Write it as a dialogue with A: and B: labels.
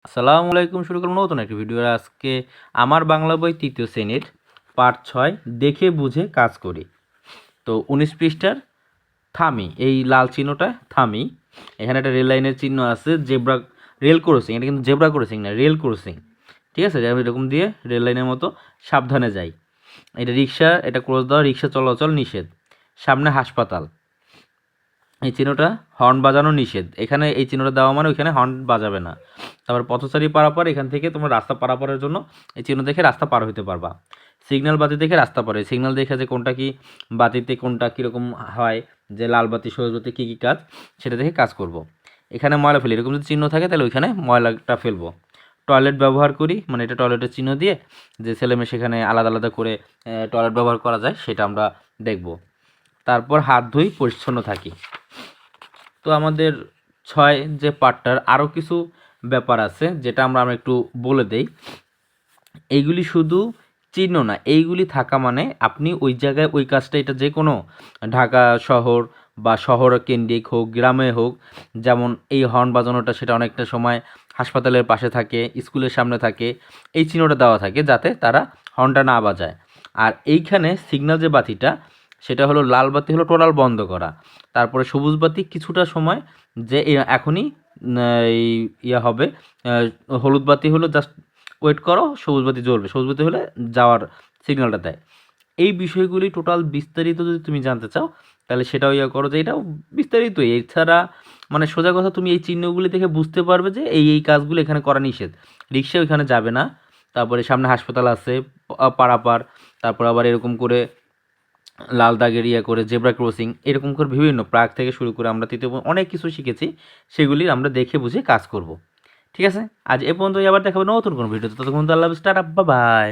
A: আসসালামু আলাইকুম। শুরু করলাম নতুন একটি ভিডিও। আজকে আমার বাংলা বই ৩য় শ্রেণীর পার্ট ৬ দেখে বুঝে কাজ করি। তো ১৯ পৃষ্ঠার থামি, এই লাল চিহ্নটা থামি। এখানে একটা রেল লাইনের চিহ্ন আছে, জেব্রা রেল ক্রসিং। এটা কিন্তু জেব্রা ক্রসিং না, রেল ক্রসিং। ঠিক আছে, আমি এরকম দিয়ে রেল লাইনের মতো সাবধানে যাই। এটা রিক্সা, এটা ক্রস দেওয়া, রিক্সা চলাচল নিষেধ। সামনে হাসপাতাল, এই চিহ্নটা হর্ন বাজানো নিষেধ। এখানে এই চিহ্নটা দেওয়া মানে ওইখানে হর্ন বাজাবে না। তারপর পথচারী পারাপার, এখান থেকে তোমার রাস্তা পারাপারের জন্য এই চিহ্ন দেখে রাস্তা পার হইতে পারবা। সিগন্যাল বাতি দেখে রাস্তা পারে, সিগন্যাল দেখে যে কোনটা কি বাতিতে কোনটা কীরকম হয়, যে লাল বাতি সবুজ বাতি কী কী কাজ, সেটা দেখে কাজ করব। এখানে ময়লা ফেলি, এরকম যদি চিহ্ন থাকে তাহলে ওইখানে ময়লাটা ফেলবো। টয়লেট ব্যবহার করি, মানে এটা টয়লেটের চিহ্ন দিয়ে যে ছেলেমেয়ে সেখানে আলাদা আলাদা করে টয়লেট ব্যবহার করা যায় সেটা আমরা দেখব। তারপর হাত ধুই, পরিচ্ছন্ন থাকি। তো আমাদের ৬ যে পার্টটার আরও কিছু ব্যাপার আছে যেটা আমরা একটু বলে দেই। এইগুলি শুধু চিহ্ন না, এইগুলি থাকা মানে আপনি ওই জায়গায় ওই কাজটা, এটা যে কোনো ঢাকা শহর বা শহর কেন্দ্রিক হোক, গ্রামে হোক, যেমন এই হর্ন বাজানোটা সেটা অনেকটা সময় হাসপাতালের পাশে থাকে, স্কুলের সামনে থাকে, এই চিহ্নটা দেওয়া থাকে যাতে তারা হর্নটা না বাজায়। আর এইখানে সিগন্যাল যে বাতিটা, সেটা হলো লাল বাতি হলো টোটাল বন্ধ করা। তারপরে সবুজ বাতি কিছুটা সময়, যে এখনই এই হবে, হলুদ বাতি হলো জাস্ট ওয়েট করো, সবুজ বাতি জ্বলবে, সবুজ বাতি হলে যাওয়ার সিগন্যালটা দেয়। এই বিষয়গুলি টোটাল বিস্তারিত যদি তুমি জানতে চাও তাহলে সেটাও করো, যে এটাও বিস্তারিতই। এছাড়া মানে সোজা কথা, তুমি এই চিহ্নগুলি দেখে বুঝতে পারবে যে এই কাজগুলো এখানে করা নিষেধ। রিক্সা ওইখানে যাবে না। তারপরে সামনে হাসপাতাল আছে, পারাপার, তারপর আবার এরকম করে লাল দাগের করে জেব্রা ক্রসিং, এরকম করে বিভিন্ন প্রাক থেকে শুরু করে আমরা তৃতীয় অনেক কিছু শিখেছি, সেগুলি আমরা দেখে বুঝে কাজ করব। ঠিক আছে, আজ এ পর্যন্তই। আবার দেখাবো নতুন কোনো ভিডিওতে। ততক্ষণ তো আল্লাহ হাফেজ, টাটা, বাই বাই।